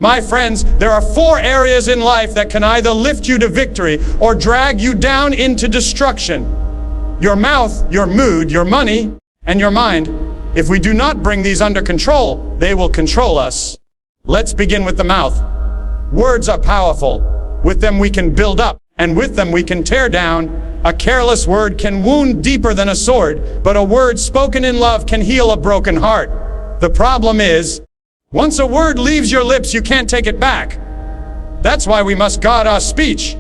My friends, there are 4 areas in life that can either lift you to victory or drag you down into destruction. Your mouth, your mood, your money, and your mind. If we do not bring these under control, they will control us. Let's begin with the mouth. Words are powerful. With them we can build up, and with them we can tear down. A careless word can wound deeper than a sword, but a word spoken in love can heal a broken heart. The problem is, once a word leaves your lips, you can't take it back. That's why we must guard our speech.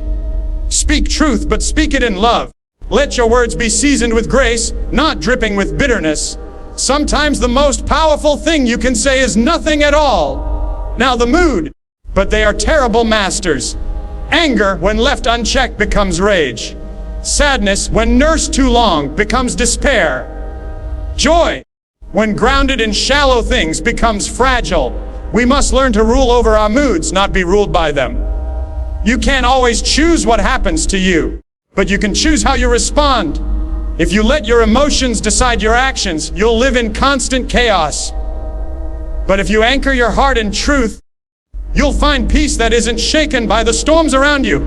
Speak truth, but speak it in love. Let your words be seasoned with grace, not dripping with bitterness. Sometimes the most powerful thing you can say is nothing at all. Now the mood, but they are terrible masters. Anger, when left unchecked, becomes rage. Sadness, when nursed too long, becomes despair. Joy, when grounded in shallow things, becomes fragile. We must learn to rule over our moods, not be ruled by them. You can't always choose what happens to you, but you can choose how you respond. If you let your emotions decide your actions, you'll live in constant chaos. But if you anchor your heart in truth, you'll find peace that isn't shaken by the storms around you.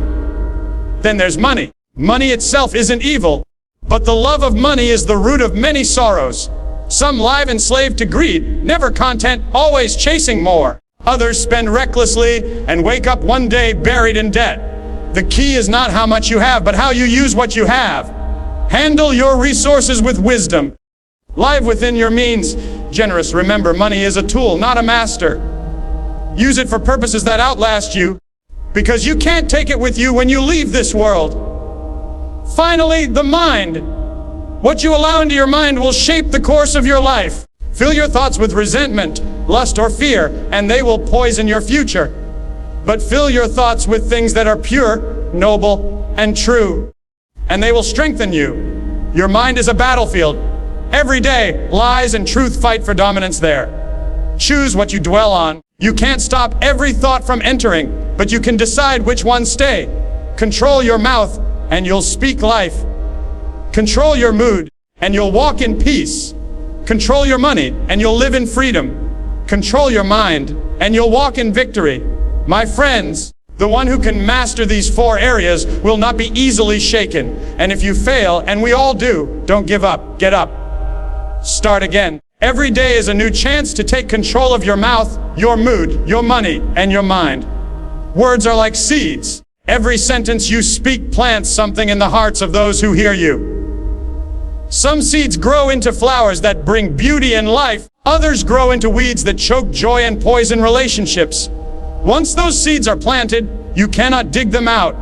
Then there's money. Money itself isn't evil, but the love of money is the root of many sorrows. Some live enslaved to greed, never content, always chasing more. Others spend recklessly and wake up one day buried in debt. The key is not how much you have, but how you use what you have. Handle your resources with wisdom. Live within your means. Generous. Remember, money is a tool, not a master. Use it for purposes that outlast you, because you can't take it with you when you leave this world. Finally, the mind. What you allow into your mind will shape the course of your life. Fill your thoughts with resentment, lust, or fear, and they will poison your future. But fill your thoughts with things that are pure, noble, and true, and they will strengthen you. Your mind is a battlefield. Every day, lies and truth fight for dominance there. Choose what you dwell on. You can't stop every thought from entering, but you can decide which ones stay. Control your mouth, and you'll speak life. Control your mood, and you'll walk in peace. Control your money, and you'll live in freedom. Control your mind, and you'll walk in victory. My friends, the one who can master these 4 areas will not be easily shaken. And if you fail, and we all do, don't give up. Get up. Start again. Every day is a new chance to take control of your mouth, your mood, your money, and your mind. Words are like seeds. Every sentence you speak plants something in the hearts of those who hear you. Some seeds grow into flowers that bring beauty and life. Others grow into weeds that choke joy and poison relationships. Once those seeds are planted, you cannot dig them out.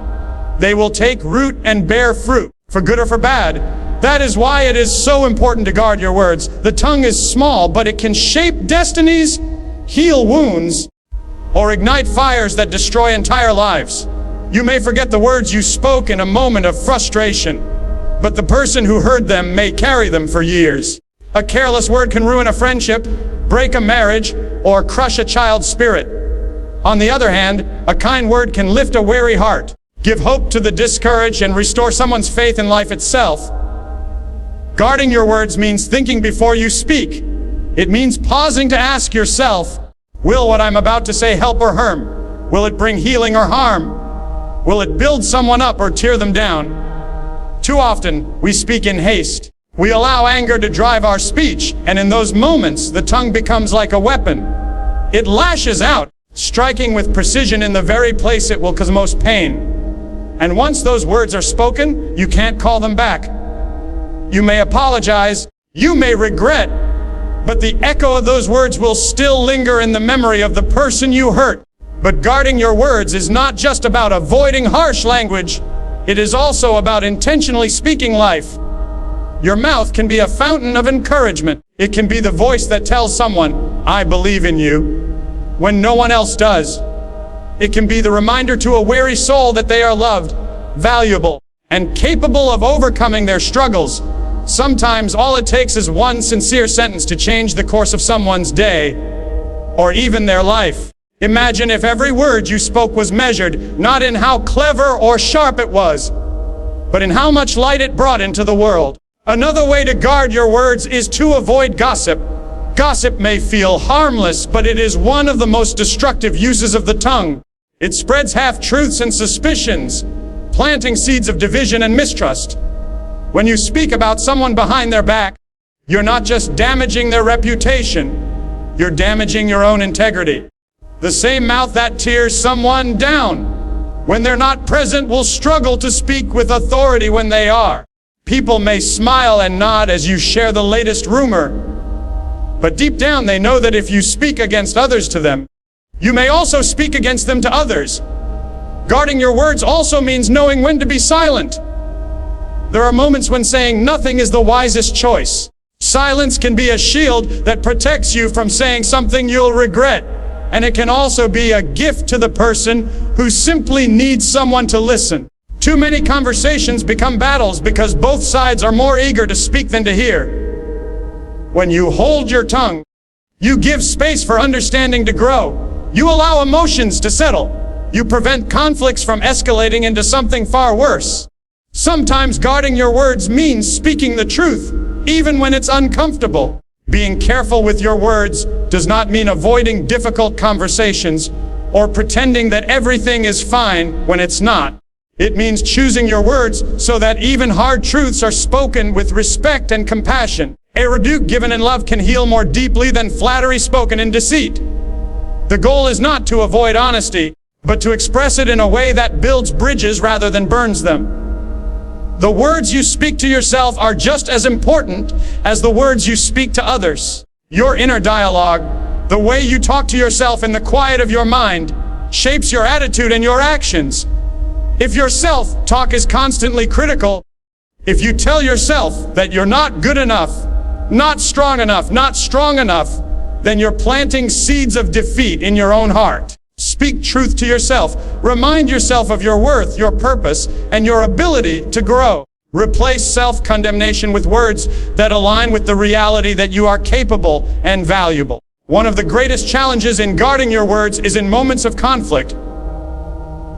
They will take root and bear fruit, for good or for bad. That is why it is so important to guard your words. The tongue is small, but it can shape destinies, heal wounds, or ignite fires that destroy entire lives. You may forget the words you spoke in a moment of frustration, but the person who heard them may carry them for years. A careless word can ruin a friendship, break a marriage, or crush a child's spirit. On the other hand, a kind word can lift a weary heart, give hope to the discouraged, and restore someone's faith in life itself. Guarding your words means thinking before you speak. It means pausing to ask yourself, will what I'm about to say help or harm? Will it bring healing or harm? Will it build someone up or tear them down? Too often, we speak in haste. We allow anger to drive our speech, and in those moments, the tongue becomes like a weapon. It lashes out, striking with precision in the very place it will cause most pain. And once those words are spoken, you can't call them back. You may apologize, you may regret, but the echo of those words will still linger in the memory of the person you hurt. But guarding your words is not just about avoiding harsh language. It is also about intentionally speaking life. Your mouth can be a fountain of encouragement. It can be the voice that tells someone, I believe in you, when no one else does. It can be the reminder to a weary soul that they are loved, valuable, and capable of overcoming their struggles. Sometimes all it takes is one sincere sentence to change the course of someone's day, or even their life. Imagine if every word you spoke was measured, not in how clever or sharp it was, but in how much light it brought into the world. Another way to guard your words is to avoid gossip. Gossip may feel harmless, but it is one of the most destructive uses of the tongue. It spreads half-truths and suspicions, planting seeds of division and mistrust. When you speak about someone behind their back, you're not just damaging their reputation, you're damaging your own integrity. The same mouth that tears someone down when they're not present will struggle to speak with authority when they are. People may smile and nod as you share the latest rumor, but deep down they know that if you speak against others to them, you may also speak against them to others. Guarding your words also means knowing when to be silent. There are moments when saying nothing is the wisest choice. Silence can be a shield that protects you from saying something you'll regret. And it can also be a gift to the person who simply needs someone to listen. Too many conversations become battles because both sides are more eager to speak than to hear. When you hold your tongue, you give space for understanding to grow. You allow emotions to settle. You prevent conflicts from escalating into something far worse. Sometimes guarding your words means speaking the truth, even when it's uncomfortable. Being careful with your words does not mean avoiding difficult conversations or pretending that everything is fine when it's not. It means choosing your words so that even hard truths are spoken with respect and compassion. A rebuke given in love can heal more deeply than flattery spoken in deceit. The goal is not to avoid honesty, but to express it in a way that builds bridges rather than burns them. The words you speak to yourself are just as important as the words you speak to others. Your inner dialogue, the way you talk to yourself in the quiet of your mind, shapes your attitude and your actions. If your self-talk is constantly critical, if you tell yourself that you're not good enough, not strong enough, not strong enough, then you're planting seeds of defeat in your own heart. Speak truth to yourself. Remind yourself of your worth, your purpose, and your ability to grow. Replace self-condemnation with words that align with the reality that you are capable and valuable. One of the greatest challenges in guarding your words is in moments of conflict.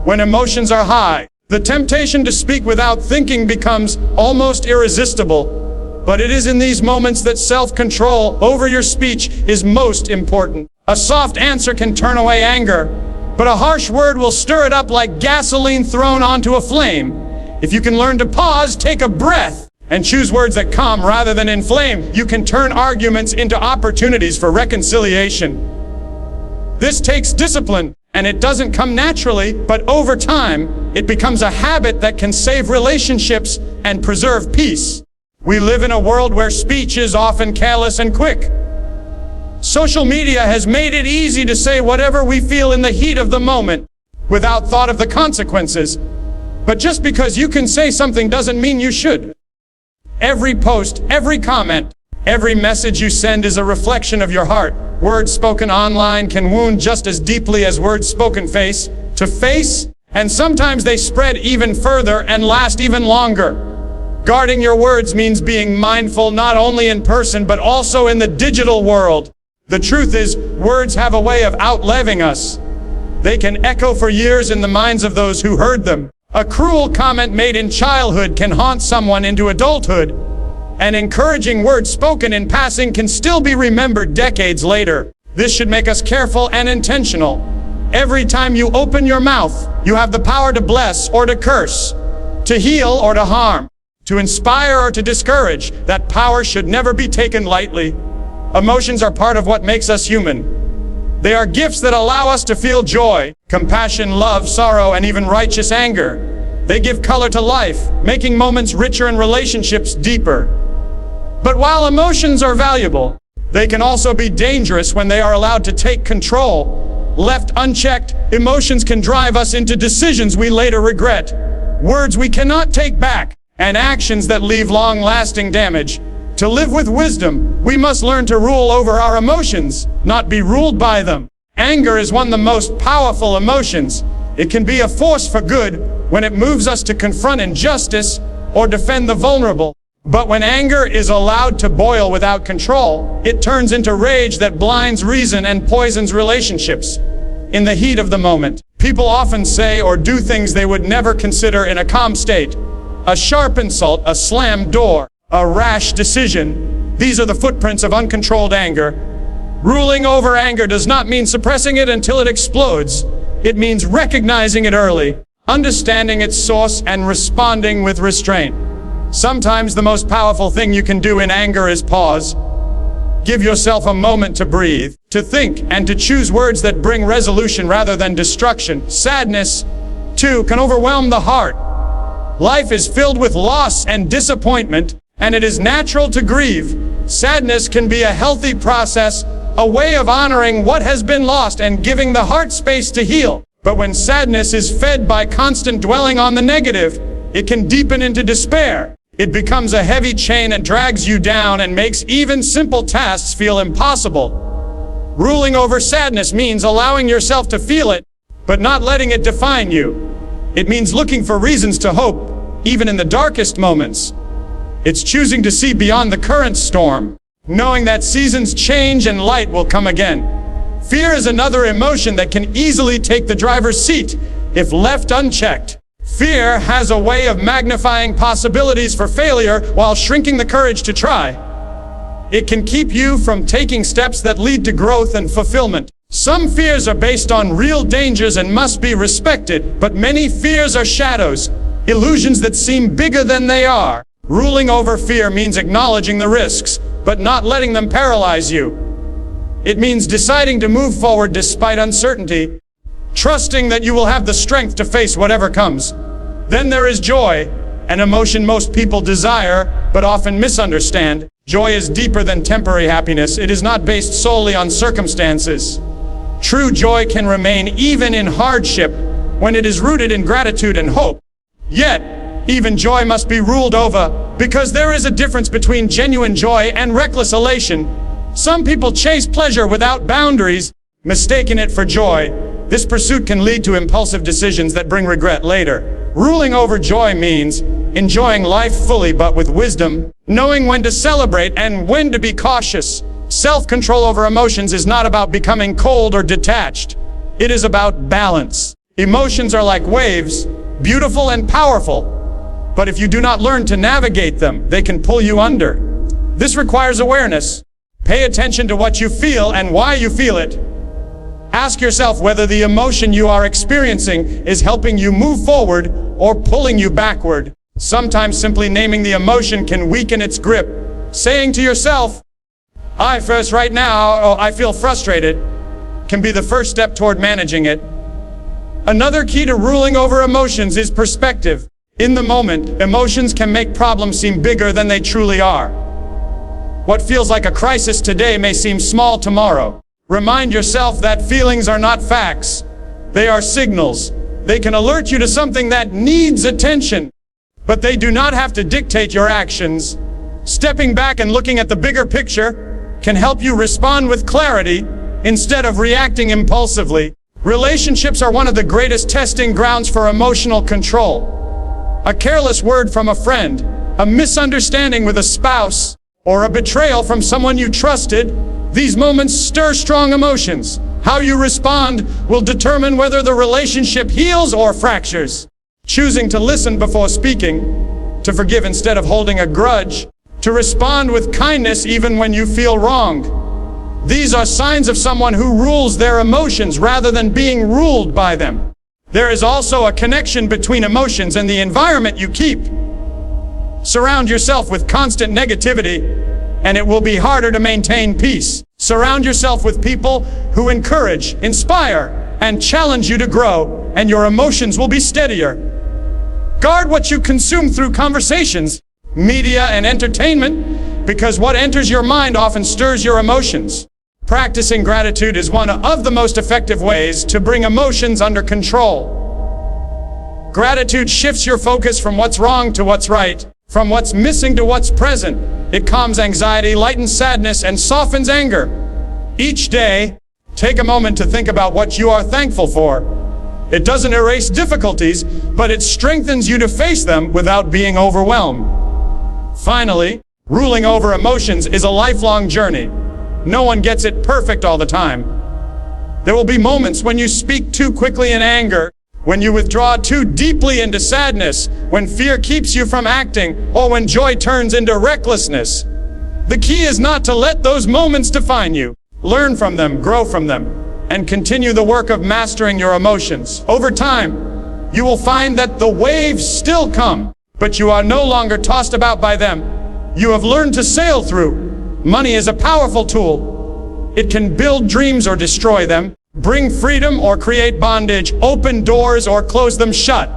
When emotions are high, the temptation to speak without thinking becomes almost irresistible. But it is in these moments that self-control over your speech is most important. A soft answer can turn away anger, but a harsh word will stir it up like gasoline thrown onto a flame. If you can learn to pause, take a breath, and choose words that calm rather than inflame, you can turn arguments into opportunities for reconciliation. This takes discipline, and it doesn't come naturally, but over time, it becomes a habit that can save relationships and preserve peace. We live in a world where speech is often careless and quick. Social media has made it easy to say whatever we feel in the heat of the moment, without thought of the consequences. But just because you can say something doesn't mean you should. Every post, every comment, every message you send is a reflection of your heart. Words spoken online can wound just as deeply as words spoken face to face, and sometimes they spread even further and last even longer. Guarding your words means being mindful not only in person but also in the digital world. The truth is, words have a way of outliving us. They can echo for years in the minds of those who heard them. A cruel comment made in childhood can haunt someone into adulthood. An encouraging word spoken in passing can still be remembered decades later. This should make us careful and intentional. Every time you open your mouth, you have the power to bless or to curse, to heal or to harm, to inspire or to discourage. That power should never be taken lightly. Emotions are part of what makes us human. They are gifts that allow us to feel joy, compassion, love, sorrow, and even righteous anger. They give color to life, making moments richer and relationships deeper. But while emotions are valuable, they can also be dangerous when they are allowed to take control. Left unchecked, emotions can drive us into decisions we later regret, words we cannot take back, and actions that leave long-lasting damage. To live with wisdom, we must learn to rule over our emotions, not be ruled by them. Anger is one of the most powerful emotions. It can be a force for good when it moves us to confront injustice or defend the vulnerable. But when anger is allowed to boil without control, it turns into rage that blinds reason and poisons relationships. In the heat of the moment, people often say or do things they would never consider in a calm state. A sharp insult, a slammed door, a rash decision. These are the footprints of uncontrolled anger. Ruling over anger does not mean suppressing it until it explodes. It means recognizing it early, understanding its source, and responding with restraint. Sometimes the most powerful thing you can do in anger is pause. Give yourself a moment to breathe, to think, and to choose words that bring resolution rather than destruction. Sadness, too, can overwhelm the heart. Life is filled with loss and disappointment, and it is natural to grieve. Sadness can be a healthy process, a way of honoring what has been lost and giving the heart space to heal. But when sadness is fed by constant dwelling on the negative, it can deepen into despair. It becomes a heavy chain and drags you down and makes even simple tasks feel impossible. Ruling over sadness means allowing yourself to feel it, but not letting it define you. It means looking for reasons to hope, even in the darkest moments. It's choosing to see beyond the current storm, knowing that seasons change and light will come again. Fear is another emotion that can easily take the driver's seat if left unchecked. Fear has a way of magnifying possibilities for failure while shrinking the courage to try. It can keep you from taking steps that lead to growth and fulfillment. Some fears are based on real dangers and must be respected, but many fears are shadows, illusions that seem bigger than they are. Ruling over fear means acknowledging the risks, but not letting them paralyze you. It means deciding to move forward despite uncertainty, trusting that you will have the strength to face whatever comes. Then there is joy, an emotion most people desire, but often misunderstand. Joy is deeper than temporary happiness. It is not based solely on circumstances. True joy can remain even in hardship when it is rooted in gratitude and hope. Yet, even joy must be ruled over, because there is a difference between genuine joy and reckless elation. Some people chase pleasure without boundaries, mistaking it for joy. This pursuit can lead to impulsive decisions that bring regret later. Ruling over joy means enjoying life fully but with wisdom, knowing when to celebrate and when to be cautious. Self-control over emotions is not about becoming cold or detached. It is about balance. Emotions are like waves, beautiful and powerful. But if you do not learn to navigate them, they can pull you under. This requires awareness. Pay attention to what you feel and why you feel it. Ask yourself whether the emotion you are experiencing is helping you move forward or pulling you backward. Sometimes simply naming the emotion can weaken its grip. Saying to yourself, "I first right now," or "I feel frustrated," can be the first step toward managing it. Another key to ruling over emotions is perspective. In the moment, emotions can make problems seem bigger than they truly are. What feels like a crisis today may seem small tomorrow. Remind yourself that feelings are not facts. They are signals. They can alert you to something that needs attention, but they do not have to dictate your actions. Stepping back and looking at the bigger picture can help you respond with clarity instead of reacting impulsively. Relationships are one of the greatest testing grounds for emotional control. A careless word from a friend, a misunderstanding with a spouse, or a betrayal from someone you trusted, these moments stir strong emotions. How you respond will determine whether the relationship heals or fractures. Choosing to listen before speaking, to forgive instead of holding a grudge, to respond with kindness even when you feel wronged. These are signs of someone who rules their emotions rather than being ruled by them. There is also a connection between emotions and the environment you keep. Surround yourself with constant negativity, and it will be harder to maintain peace. Surround yourself with people who encourage, inspire, and challenge you to grow, and your emotions will be steadier. Guard what you consume through conversations, media, and entertainment, because what enters your mind often stirs your emotions. Practicing gratitude is one of the most effective ways to bring emotions under control. Gratitude shifts your focus from what's wrong to what's right, from what's missing to what's present. It calms anxiety, lightens sadness, and softens anger. Each day, take a moment to think about what you are thankful for. It doesn't erase difficulties, but it strengthens you to face them without being overwhelmed. Finally, ruling over emotions is a lifelong journey. No one gets it perfect all the time. There will be moments when you speak too quickly in anger, when you withdraw too deeply into sadness, when fear keeps you from acting, or when joy turns into recklessness. The key is not to let those moments define you. Learn from them, grow from them, and continue the work of mastering your emotions. Over time, you will find that the waves still come, but you are no longer tossed about by them. You have learned to sail through. Money is a powerful tool. It can build dreams or destroy them, bring freedom or create bondage, open doors or close them shut.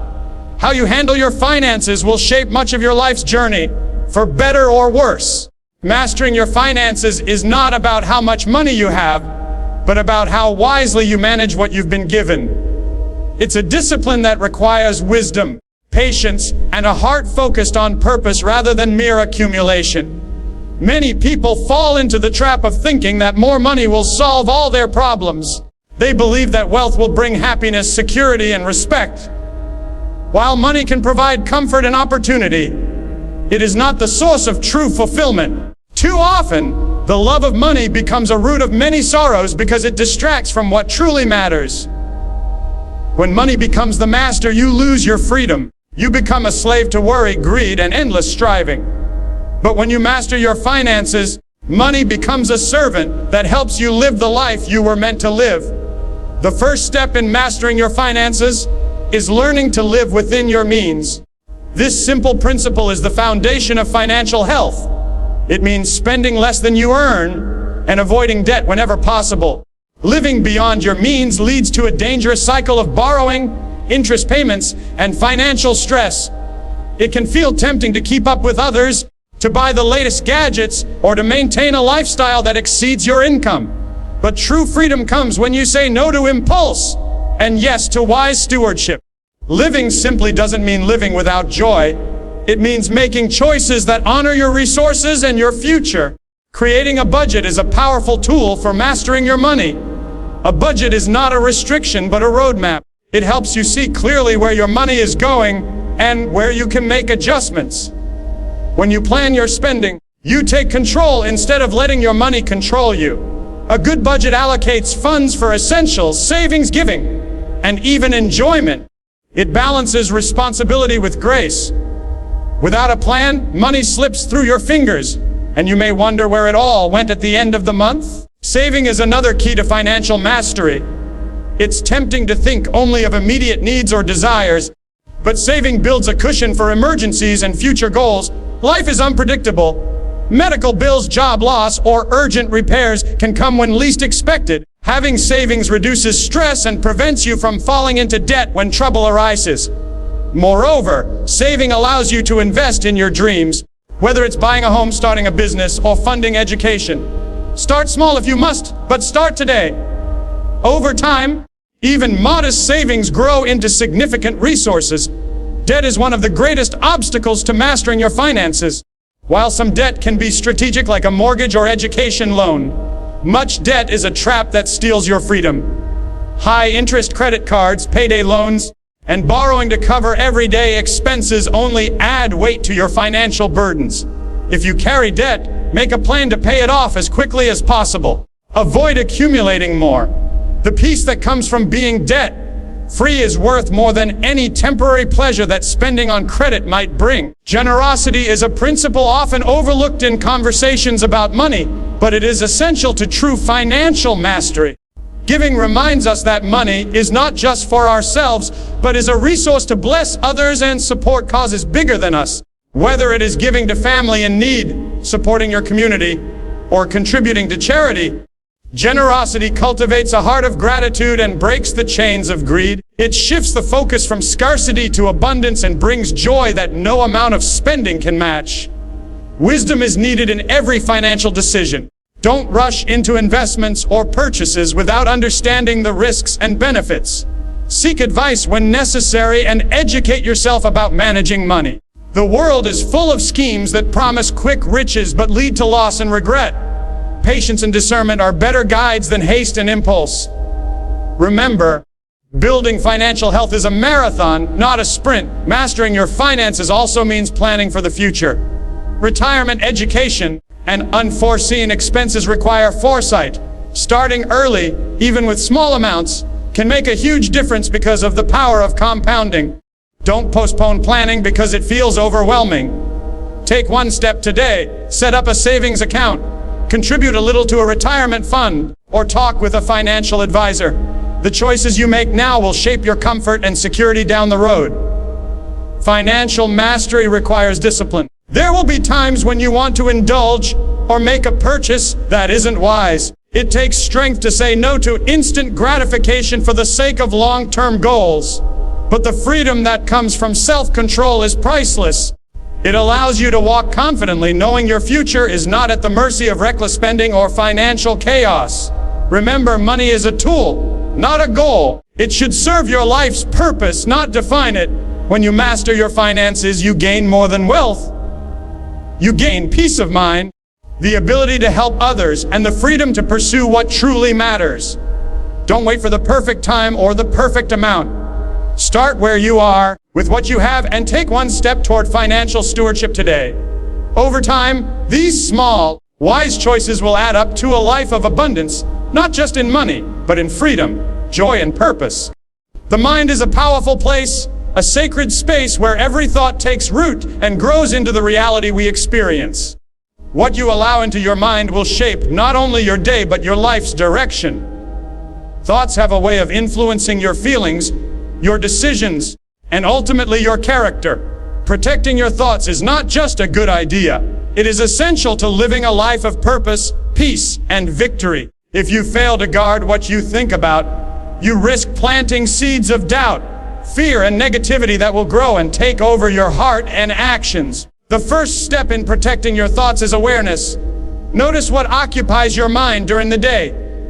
How you handle your finances will shape much of your life's journey, for better or worse. Mastering your finances is not about how much money you have, but about how wisely you manage what you've been given. It's a discipline that requires wisdom, patience, and a heart focused on purpose rather than mere accumulation. Many people fall into the trap of thinking that more money will solve all their problems. They believe that wealth will bring happiness, security, and respect. While money can provide comfort and opportunity, it is not the source of true fulfillment. Too often, the love of money becomes a root of many sorrows because it distracts from what truly matters. When money becomes the master, you lose your freedom. You become a slave to worry, greed, and endless striving. But when you master your finances, money becomes a servant that helps you live the life you were meant to live. The first step in mastering your finances is learning to live within your means. This simple principle is the foundation of financial health. It means spending less than you earn and avoiding debt whenever possible. Living beyond your means leads to a dangerous cycle of borrowing, interest payments, and financial stress. It can feel tempting to keep up with others, to buy the latest gadgets, or to maintain a lifestyle that exceeds your income. But true freedom comes when you say no to impulse and yes to wise stewardship. Living simply doesn't mean living without joy. It means making choices that honor your resources and your future. Creating a budget is a powerful tool for mastering your money. A budget is not a restriction but a roadmap. It helps you see clearly where your money is going and where you can make adjustments. When you plan your spending, you take control instead of letting your money control you. A good budget allocates funds for essentials, savings, giving, and even enjoyment. It balances responsibility with grace. Without a plan, money slips through your fingers, and you may wonder where it all went at the end of the month. Saving is another key to financial mastery. It's tempting to think only of immediate needs or desires, but saving builds a cushion for emergencies and future goals. Life is unpredictable. Medical bills, job loss, or urgent repairs can come when least expected. Having savings reduces stress and prevents you from falling into debt when trouble arises. Moreover, saving allows you to invest in your dreams, whether it's buying a home, starting a business, or funding education. Start small if you must, but start today. Over time, even modest savings grow into significant resources. Debt is one of the greatest obstacles to mastering your finances. While some debt can be strategic, like a mortgage or education loan, much debt is a trap that steals your freedom. High-interest credit cards, payday loans, and borrowing to cover everyday expenses only add weight to your financial burdens. If you carry debt, make a plan to pay it off as quickly as possible. Avoid accumulating more. The peace that comes from being debt-free is worth more than any temporary pleasure that spending on credit might bring. Generosity is a principle often overlooked in conversations about money, but it is essential to true financial mastery. Giving reminds us that money is not just for ourselves, but is a resource to bless others and support causes bigger than us. Whether it is giving to family in need, supporting your community, or contributing to charity, generosity cultivates a heart of gratitude and breaks the chains of greed. It shifts the focus from scarcity to abundance and brings joy that no amount of spending can match. Wisdom is needed in every financial decision. Don't rush into investments or purchases without understanding the risks and benefits. Seek advice when necessary and educate yourself about managing money. The world is full of schemes that promise quick riches but lead to loss and regret. Patience and discernment are better guides than haste and impulse. Remember, building financial health is a marathon, not a sprint. Mastering your finances also means planning for the future. Retirement, education, and unforeseen expenses require foresight. Starting early, even with small amounts, can make a huge difference because of the power of compounding. Don't postpone planning because it feels overwhelming. Take one step today. Set up a savings account. Contribute a little to a retirement fund, or talk with a financial advisor. The choices you make now will shape your comfort and security down the road. Financial mastery requires discipline. There will be times when you want to indulge or make a purchase that isn't wise. It takes strength to say no to instant gratification for the sake of long-term goals. But the freedom that comes from self-control is priceless. It allows you to walk confidently, knowing your future is not at the mercy of reckless spending or financial chaos. Remember, money is a tool, not a goal. It should serve your life's purpose, not define it. When you master your finances, you gain more than wealth. You gain peace of mind, the ability to help others, and the freedom to pursue what truly matters. Don't wait for the perfect time or the perfect amount. Start where you are, with what you have, and take one step toward financial stewardship today. Over time, these small, wise choices will add up to a life of abundance, not just in money, but in freedom, joy, and purpose. The mind is a powerful place, a sacred space where every thought takes root and grows into the reality we experience. What you allow into your mind will shape not only your day, but your life's direction. Thoughts have a way of influencing your feelings, your decisions, and ultimately your character. Protecting your thoughts is not just a good idea. It is essential to living a life of purpose, peace, and victory. If you fail to guard what you think about, you risk planting seeds of doubt, fear, and negativity that will grow and take over your heart and actions. The first step in protecting your thoughts is awareness. Notice what occupies your mind during the day.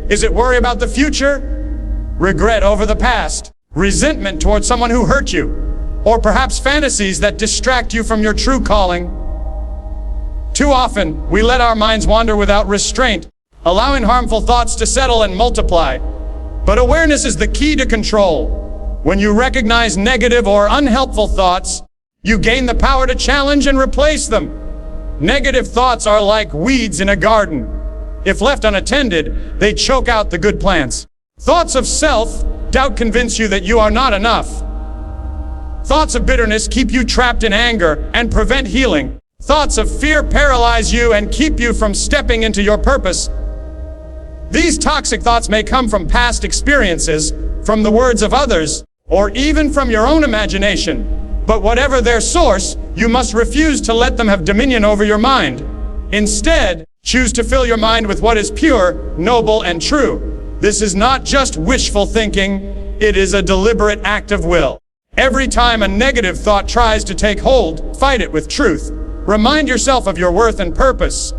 Is it worry about the future? Regret over the past? Resentment towards someone who hurt you? Or perhaps fantasies that distract you from your true calling? Too often, we let our minds wander without restraint, allowing harmful thoughts to settle and multiply. But awareness is the key to control. When you recognize negative or unhelpful thoughts, you gain the power to challenge and replace them. Negative thoughts are like weeds in a garden. If left unattended, they choke out the good plants. Thoughts of self-doubt convince you that you are not enough. Thoughts of bitterness keep you trapped in anger and prevent healing. Thoughts of fear paralyze you and keep you from stepping into your purpose. These toxic thoughts may come from past experiences, from the words of others, or even from your own imagination. But whatever their source, you must refuse to let them have dominion over your mind. Instead, choose to fill your mind with what is pure, noble, and true. This is not just wishful thinking, it is a deliberate act of will. Every time a negative thought tries to take hold, fight it with truth. Remind yourself of your worth and purpose.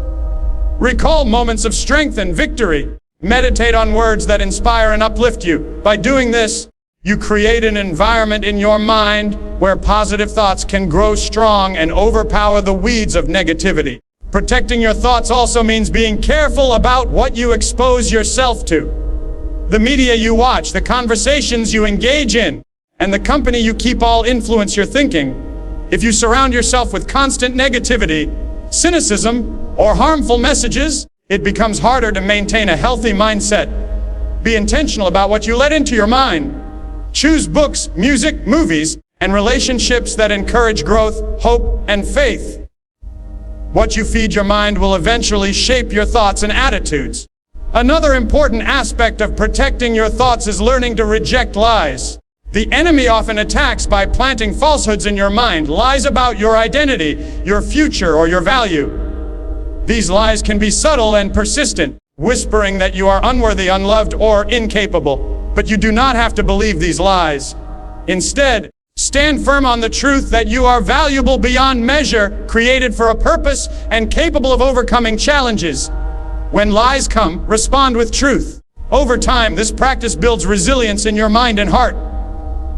Recall moments of strength and victory. Meditate on words that inspire and uplift you. By doing this, you create an environment in your mind where positive thoughts can grow strong and overpower the weeds of negativity. Protecting your thoughts also means being careful about what you expose yourself to. The media you watch, the conversations you engage in, and the company you keep all influence your thinking. If you surround yourself with constant negativity, cynicism, or harmful messages, it becomes harder to maintain a healthy mindset. Be intentional about what you let into your mind. Choose books, music, movies, and relationships that encourage growth, hope, and faith. What you feed your mind will eventually shape your thoughts and attitudes. Another important aspect of protecting your thoughts is learning to reject lies. The enemy often attacks by planting falsehoods in your mind, lies about your identity, your future, or your value. These lies can be subtle and persistent, whispering that you are unworthy, unloved, or incapable. But you do not have to believe these lies. Instead, stand firm on the truth that you are valuable beyond measure, created for a purpose, and capable of overcoming challenges. When lies come, respond with truth. Over time, this practice builds resilience in your mind and heart.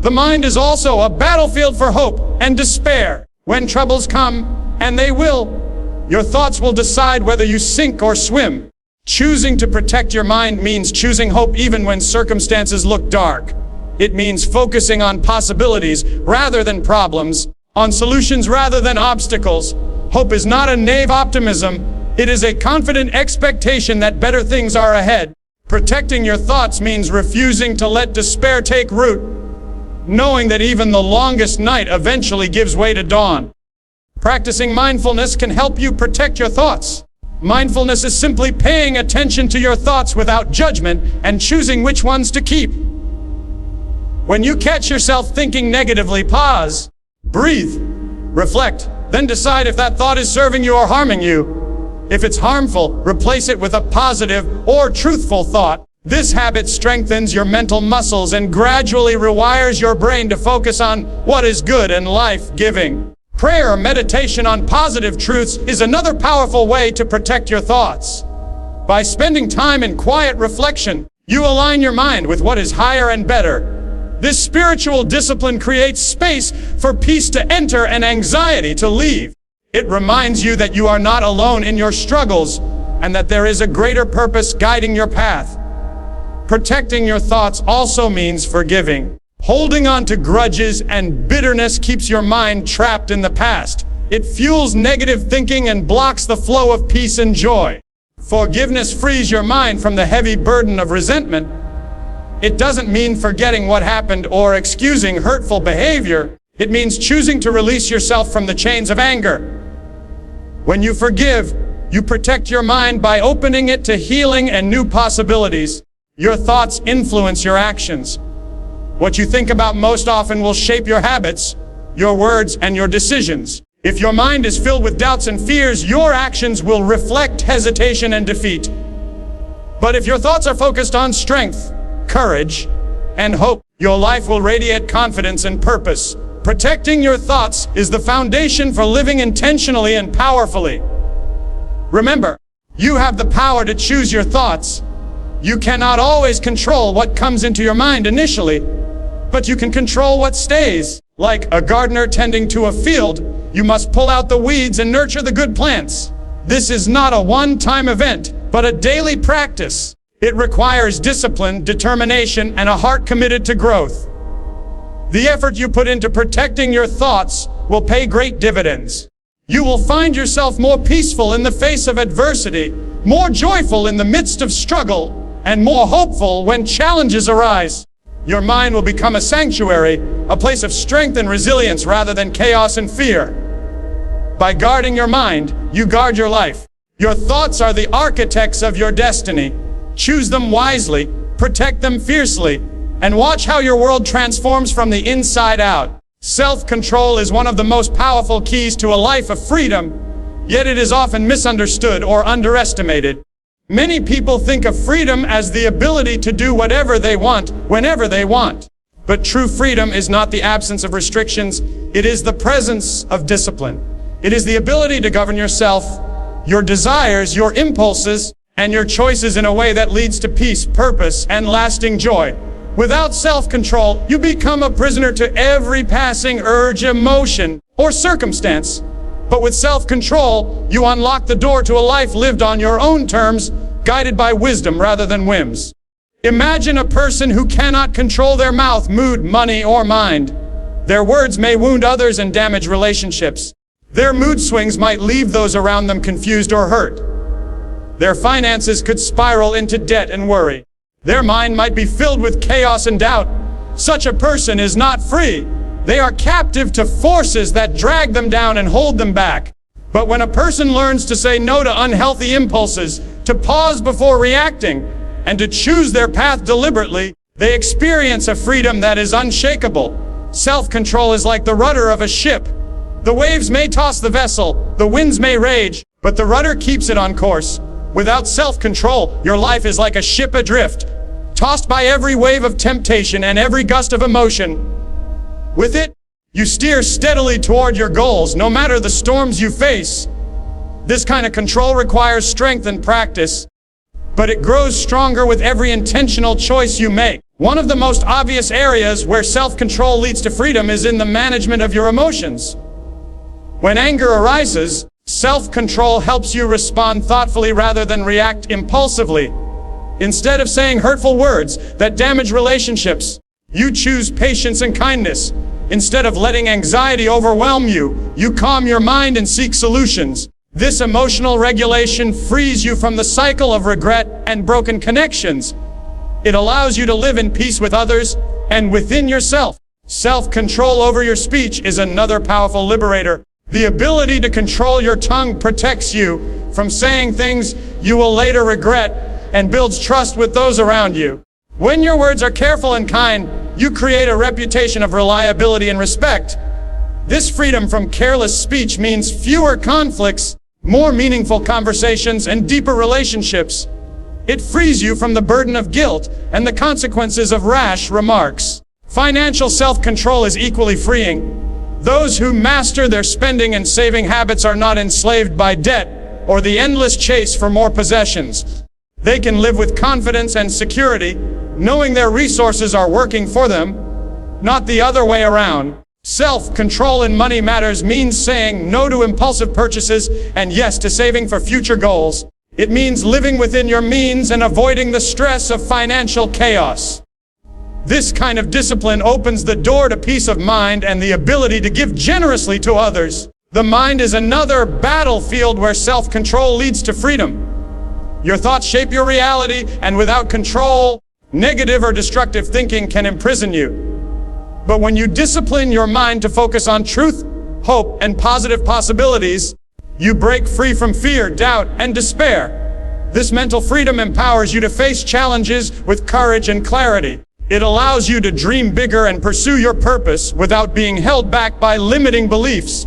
The mind is also a battlefield for hope and despair. When troubles come, and they will, your thoughts will decide whether you sink or swim. Choosing to protect your mind means choosing hope even when circumstances look dark. It means focusing on possibilities rather than problems, on solutions rather than obstacles. Hope is not a naive optimism. It is a confident expectation that better things are ahead. Protecting your thoughts means refusing to let despair take root, knowing that even the longest night eventually gives way to dawn. Practicing mindfulness can help you protect your thoughts. Mindfulness is simply paying attention to your thoughts without judgment and choosing which ones to keep. When you catch yourself thinking negatively, pause, breathe, reflect, then decide if that thought is serving you or harming you. If it's harmful, replace it with a positive or truthful thought. This habit strengthens your mental muscles and gradually rewires your brain to focus on what is good and life-giving. Prayer or meditation on positive truths is another powerful way to protect your thoughts. By spending time in quiet reflection, you align your mind with what is higher and better. This spiritual discipline creates space for peace to enter and anxiety to leave. It reminds you that you are not alone in your struggles and that there is a greater purpose guiding your path. Protecting your thoughts also means forgiving. Holding on to grudges and bitterness keeps your mind trapped in the past. It fuels negative thinking and blocks the flow of peace and joy. Forgiveness frees your mind from the heavy burden of resentment. It doesn't mean forgetting what happened or excusing hurtful behavior. It means choosing to release yourself from the chains of anger. When you forgive, you protect your mind by opening it to healing and new possibilities. Your thoughts influence your actions. What you think about most often will shape your habits, your words, and your decisions. If your mind is filled with doubts and fears, your actions will reflect hesitation and defeat. But if your thoughts are focused on strength, courage, and hope, your life will radiate confidence and purpose. Protecting your thoughts is the foundation for living intentionally and powerfully. Remember, you have the power to choose your thoughts. You cannot always control what comes into your mind initially, but you can control what stays. Like a gardener tending to a field, you must pull out the weeds and nurture the good plants. This is not a one-time event, but a daily practice. It requires discipline, determination, and a heart committed to growth. The effort you put into protecting your thoughts will pay great dividends. You will find yourself more peaceful in the face of adversity, more joyful in the midst of struggle, and more hopeful when challenges arise. Your mind will become a sanctuary, a place of strength and resilience rather than chaos and fear. By guarding your mind, you guard your life. Your thoughts are the architects of your destiny. Choose them wisely, protect them fiercely, and watch how your world transforms from the inside out. Self-control is one of the most powerful keys to a life of freedom, yet it is often misunderstood or underestimated. Many people think of freedom as the ability to do whatever they want, whenever they want. But true freedom is not the absence of restrictions, it is the presence of discipline. It is the ability to govern yourself, your desires, your impulses, and your choices in a way that leads to peace, purpose, and lasting joy. Without self-control, you become a prisoner to every passing urge, emotion, or circumstance. But with self-control, you unlock the door to a life lived on your own terms, guided by wisdom rather than whims. Imagine a person who cannot control their mouth, mood, money, or mind. Their words may wound others and damage relationships. Their mood swings might leave those around them confused or hurt. Their finances could spiral into debt and worry. Their mind might be filled with chaos and doubt. Such a person is not free. They are captive to forces that drag them down and hold them back. But when a person learns to say no to unhealthy impulses, to pause before reacting, and to choose their path deliberately, they experience a freedom that is unshakable. Self-control is like the rudder of a ship. The waves may toss the vessel, the winds may rage, but the rudder keeps it on course. Without self-control, your life is like a ship adrift, tossed by every wave of temptation and every gust of emotion. With it, you steer steadily toward your goals, no matter the storms you face. This kind of control requires strength and practice, but it grows stronger with every intentional choice you make. One of the most obvious areas where self-control leads to freedom is in the management of your emotions. When anger arises, self-control helps you respond thoughtfully rather than react impulsively. Instead of saying hurtful words that damage relationships, you choose patience and kindness. Instead of letting anxiety overwhelm you, you calm your mind and seek solutions. This emotional regulation frees you from the cycle of regret and broken connections. It allows you to live in peace with others and within yourself. Self-control over your speech is another powerful liberator. The ability to control your tongue protects you from saying things you will later regret and builds trust with those around you. When your words are careful and kind, you create a reputation of reliability and respect. This freedom from careless speech means fewer conflicts, more meaningful conversations, and deeper relationships. It frees you from the burden of guilt and the consequences of rash remarks. Financial self-control is equally freeing. Those who master their spending and saving habits are not enslaved by debt or the endless chase for more possessions. They can live with confidence and security, knowing their resources are working for them, not the other way around. Self-control in money matters means saying no to impulsive purchases and yes to saving for future goals. It means living within your means and avoiding the stress of financial chaos. This kind of discipline opens the door to peace of mind and the ability to give generously to others. The mind is another battlefield where self-control leads to freedom. Your thoughts shape your reality, and without control, negative or destructive thinking can imprison you. But when you discipline your mind to focus on truth, hope, and positive possibilities, you break free from fear, doubt, and despair. This mental freedom empowers you to face challenges with courage and clarity. It allows you to dream bigger and pursue your purpose without being held back by limiting beliefs.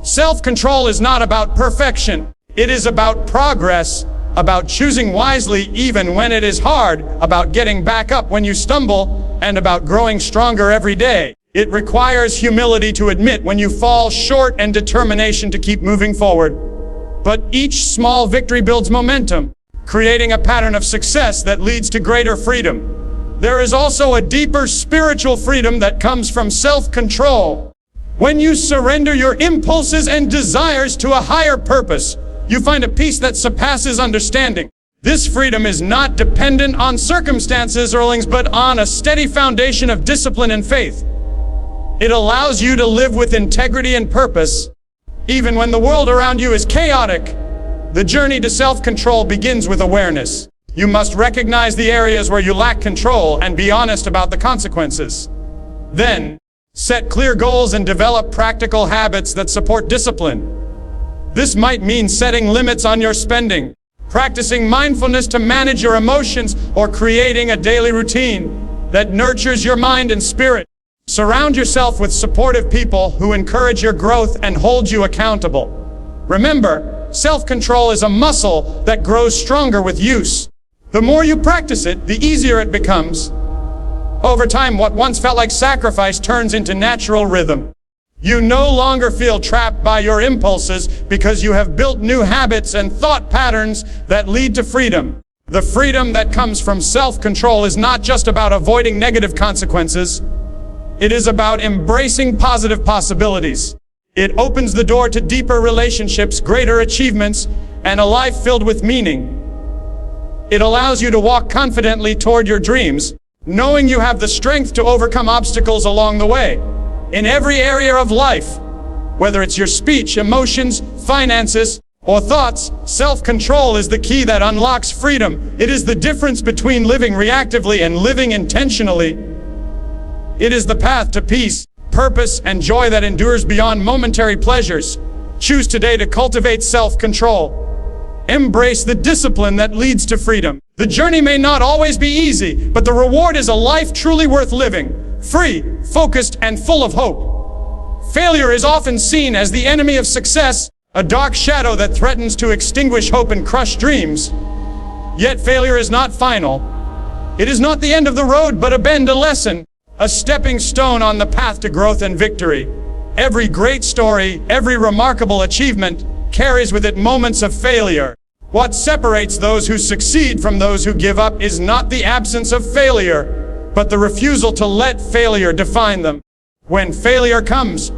Self-control is not about perfection. It is about progress, about choosing wisely even when it is hard, about getting back up when you stumble, and about growing stronger every day. It requires humility to admit when you fall short and determination to keep moving forward. But each small victory builds momentum, creating a pattern of success that leads to greater freedom. There is also a deeper spiritual freedom that comes from self-control. When you surrender your impulses and desires to a higher purpose, you find a peace that surpasses understanding. This freedom is not dependent on circumstances or things, but on a steady foundation of discipline and faith. It allows you to live with integrity and purpose, even when the world around you is chaotic. The journey to self-control begins with awareness. You must recognize the areas where you lack control and be honest about the consequences. Then, set clear goals and develop practical habits that support discipline. This might mean setting limits on your spending, practicing mindfulness to manage your emotions, or creating a daily routine that nurtures your mind and spirit. Surround yourself with supportive people who encourage your growth and hold you accountable. Remember, self-control is a muscle that grows stronger with use. The more you practice it, the easier it becomes. Over time, what once felt like sacrifice turns into natural rhythm. You no longer feel trapped by your impulses because you have built new habits and thought patterns that lead to freedom. The freedom that comes from self-control is not just about avoiding negative consequences. It is about embracing positive possibilities. It opens the door to deeper relationships, greater achievements, and a life filled with meaning. It allows you to walk confidently toward your dreams, knowing you have the strength to overcome obstacles along the way. In every area of life, whether it's your speech, emotions, finances, or thoughts, self-control is the key that unlocks freedom. It is the difference between living reactively and living intentionally. It is the path to peace, purpose, and joy that endures beyond momentary pleasures. Choose today to cultivate self-control. Embrace the discipline that leads to freedom. The journey may not always be easy, but the reward is a life truly worth living. Free, focused, and full of hope. Failure is often seen as the enemy of success, a dark shadow that threatens to extinguish hope and crush dreams. Yet failure is not final. It is not the end of the road, but a lesson, a stepping stone on the path to growth and victory. Every great story, every remarkable achievement carries with it moments of failure. What separates those who succeed from those who give up is not the absence of failure, but the refusal to let failure define them. When failure comes,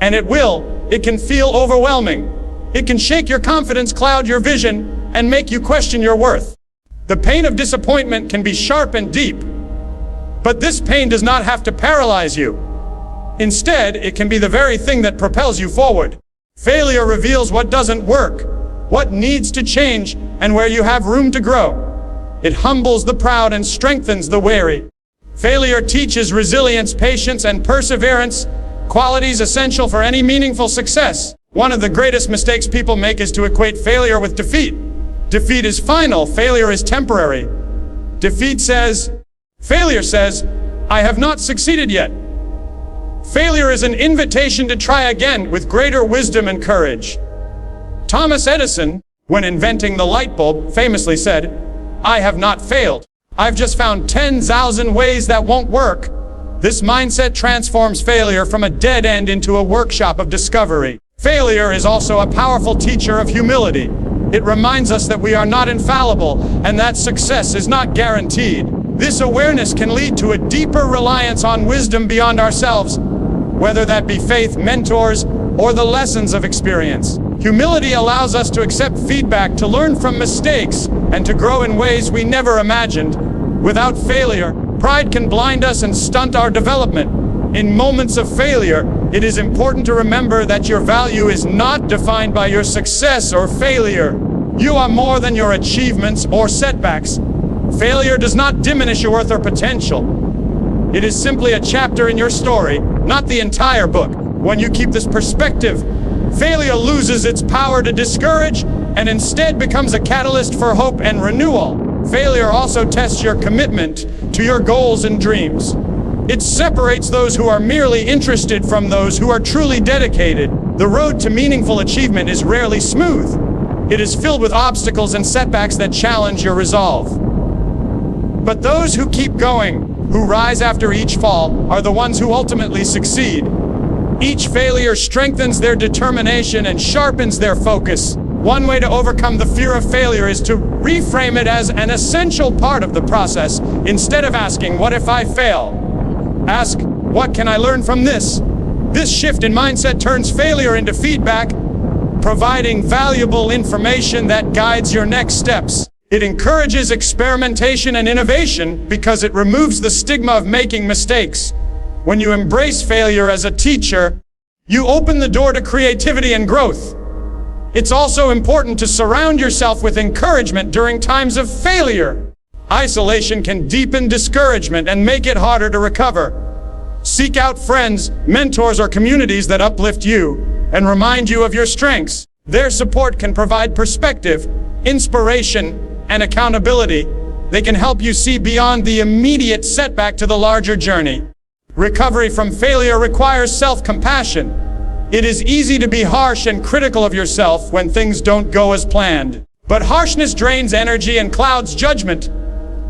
and it will, it can feel overwhelming. It can shake your confidence, cloud your vision, and make you question your worth. The pain of disappointment can be sharp and deep, but this pain does not have to paralyze you. Instead, it can be the very thing that propels you forward. Failure reveals what doesn't work, what needs to change, and where you have room to grow. It humbles the proud and strengthens the wary. Failure teaches resilience, patience, and perseverance, qualities essential for any meaningful success. One of the greatest mistakes people make is to equate failure with defeat. Defeat is final, failure is temporary. Failure says, I have not succeeded yet. Failure is an invitation to try again with greater wisdom and courage. Thomas Edison, when inventing the light bulb, famously said, I have not failed. I've just found 10,000 ways that won't work. This mindset transforms failure from a dead end into a workshop of discovery. Failure is also a powerful teacher of humility. It reminds us that we are not infallible and that success is not guaranteed. This awareness can lead to a deeper reliance on wisdom beyond ourselves, whether that be faith, mentors, or the lessons of experience. Humility allows us to accept feedback, to learn from mistakes, and to grow in ways we never imagined. Without failure, pride can blind us and stunt our development. In moments of failure, it is important to remember that your value is not defined by your success or failure. You are more than your achievements or setbacks. Failure does not diminish your worth or potential. It is simply a chapter in your story, not the entire book. When you keep this perspective, failure loses its power to discourage and instead becomes a catalyst for hope and renewal. Failure also tests your commitment to your goals and dreams. It separates those who are merely interested from those who are truly dedicated. The road to meaningful achievement is rarely smooth. It is filled with obstacles and setbacks that challenge your resolve. But those who keep going, who rise after each fall, are the ones who ultimately succeed. Each failure strengthens their determination and sharpens their focus. One way to overcome the fear of failure is to reframe it as an essential part of the process. Instead of asking, what if I fail? Ask, what can I learn from this? This shift in mindset turns failure into feedback, providing valuable information that guides your next steps. It encourages experimentation and innovation because it removes the stigma of making mistakes. When you embrace failure as a teacher, you open the door to creativity and growth. It's also important to surround yourself with encouragement during times of failure. Isolation can deepen discouragement and make it harder to recover. Seek out friends, mentors, or communities that uplift you and remind you of your strengths. Their support can provide perspective, inspiration, and accountability. They can help you see beyond the immediate setback to the larger journey. Recovery from failure requires self-compassion. It is easy to be harsh and critical of yourself when things don't go as planned. But harshness drains energy and clouds judgment.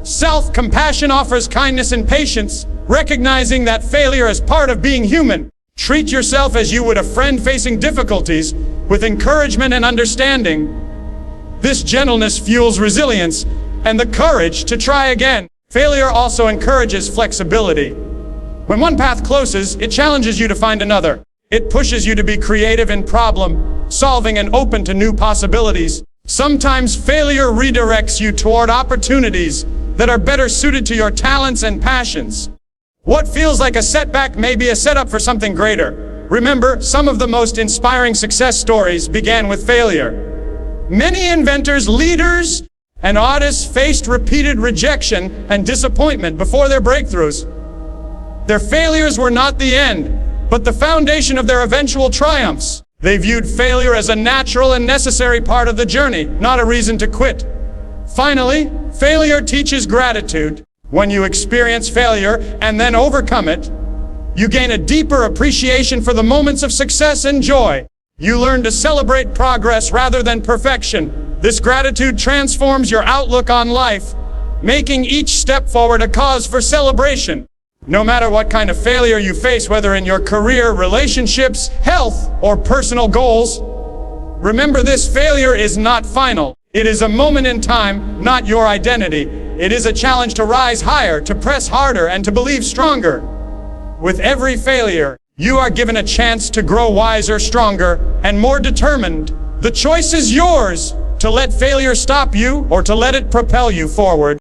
Self-compassion offers kindness and patience, recognizing that failure is part of being human. Treat yourself as you would a friend facing difficulties, with encouragement and understanding. This gentleness fuels resilience and the courage to try again. Failure also encourages flexibility. When one path closes, it challenges you to find another. It pushes you to be creative in problem solving and open to new possibilities. Sometimes failure redirects you toward opportunities that are better suited to your talents and passions. What feels like a setback may be a setup for something greater. Remember, some of the most inspiring success stories began with failure. Many inventors, leaders, and artists faced repeated rejection and disappointment before their breakthroughs. Their failures were not the end, but the foundation of their eventual triumphs. They viewed failure as a natural and necessary part of the journey, not a reason to quit. Finally, failure teaches gratitude. When you experience failure and then overcome it, you gain a deeper appreciation for the moments of success and joy. You learn to celebrate progress rather than perfection. This gratitude transforms your outlook on life, making each step forward a cause for celebration. No matter what kind of failure you face, whether in your career, relationships, health, or personal goals, remember this: failure is not final. It is a moment in time, not your identity. It is a challenge to rise higher, to press harder, and to believe stronger. With every failure, you are given a chance to grow wiser, stronger, and more determined. The choice is yours, to let failure stop you or to let it propel you forward.